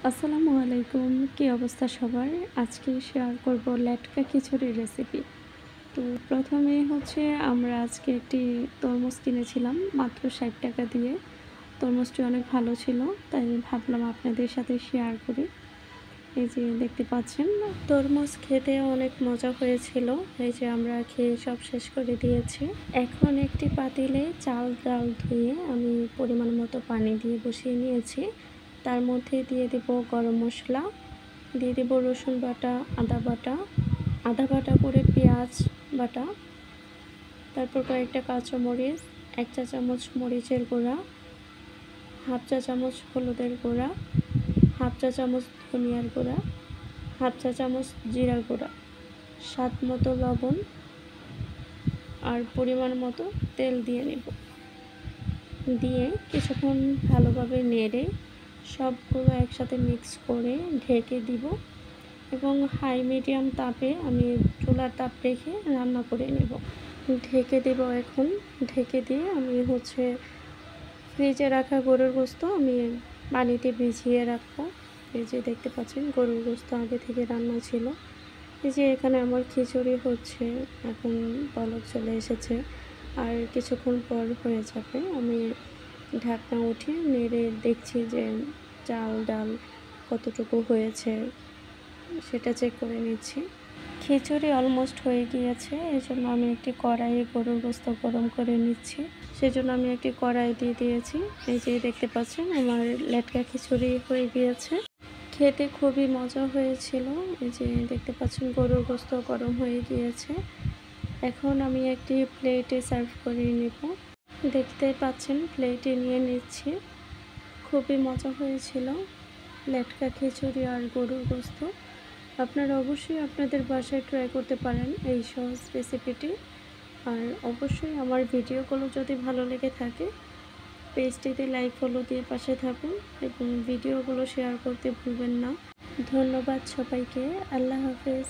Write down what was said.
আসসালামু আলাইকুম। কি অবস্থা সবার? আজকে শেয়ার করব লেটকা খিচুড়ির রেসিপি। তো প্রথমেই আমরা আজকে একটি তরমুজ কিনেছিলাম মাত্র ৳৬০ দিয়ে। তরমুজটি অনেক ভালো ছিল। তাই ভাবলাম আপনাদের সাথে শেয়ার করি। এই যে দেখতে পাচ্ছেন, তরমুজ খেতে অনেক মজা হয়েছিল। এই যে আমরা খেয়ে সব শেষ করে দিয়েছি। এখন একটি পাতিলে চাল ডাল ধুয়ে আমি পরিমাণ মতো পানি দিয়ে বসিয়ে নিয়েছি। তার মধ্যে দিয়ে দেব গরম মসলা, দিয়ে দেব রসুন বাটা, আদা বাটা করে পেঁয়াজ বাটা, তারপর কয়েকটা কাঁচামরিচ, ১ চা চামচ মরিচের গুঁড়া, হাফ চা চামচ হলুদের গুঁড়া, হাফ চা চামচ ধনিয়ার গুঁড়া, হাফ চা চামচ জিরার গুঁড়া, স্বাদ মতো লবণ আর পরিমাণ মতো তেল দিয়ে নেব। দিয়ে কিছুক্ষণ ভালোভাবে নেড়ে সবগুলো একসাথে মিক্স করে ঢেকে দিব এবং হাই মিডিয়াম তাপে আমি চুলার তাপ রেখে রান্না করে নেব। ঢেকে দেব এখন। ঢেকে দিয়ে আমি ফ্রিজে রাখা গরুর গোশত আমি পানিতে ভিজিয়ে রাখবো। এই যে দেখতে পাচ্ছেন গরুর গোশত আগে থেকে রান্না ছিল। এই যে এখানে আমার খিচুড়ি হচ্ছে, এখন বলক চলে এসেছে আর কিছুক্ষণ পর হয়ে যাবে। আমি ঢাকনা উঠিয়ে নেড়ে দেখছি যে চাল ডাল কতটুকু হয়েছে সেটা চেক করে নিচ্ছি। খিচুড়ি অলমোস্ট হয়ে গিয়েছে, এজন্য আমি একটি কড়াইয়ে গরুর গোশত গরম করে নিচ্ছি। সেজন্য আমি একটি কড়াই দিয়ে দিয়েছি। এই যে দেখতে পাচ্ছেন আমার লেটকা খিচুড়ি হয়ে গিয়েছে। খেতে খুবই মজা হয়েছিল। এই যে দেখতে পাচ্ছেন গরুর গোশত গরম হয়ে গিয়েছে। এখন আমি একটি প্লেটে সার্ভ করে নেব। দেখতে পাচ্ছেন প্লেটে নিয়ে নিচ্ছি। খুবই মজা হয়েছিল লেটকা খিচুড়ি আর গরুর গোশত। আপনারা অবশ্যই আপনাদের বাসায় ট্রাই করতে পারেন এই সহজ রেসিপিটি। আর অবশ্যই আমার ভিডিওগুলো যদি ভালো লেগে থাকে পেজটিতে লাইক ফলো দিয়ে পাশে থাকুন এবং ভিডিওগুলো শেয়ার করতে ভুলবেন না। ধন্যবাদ সবাইকে। আল্লাহ হাফেজ।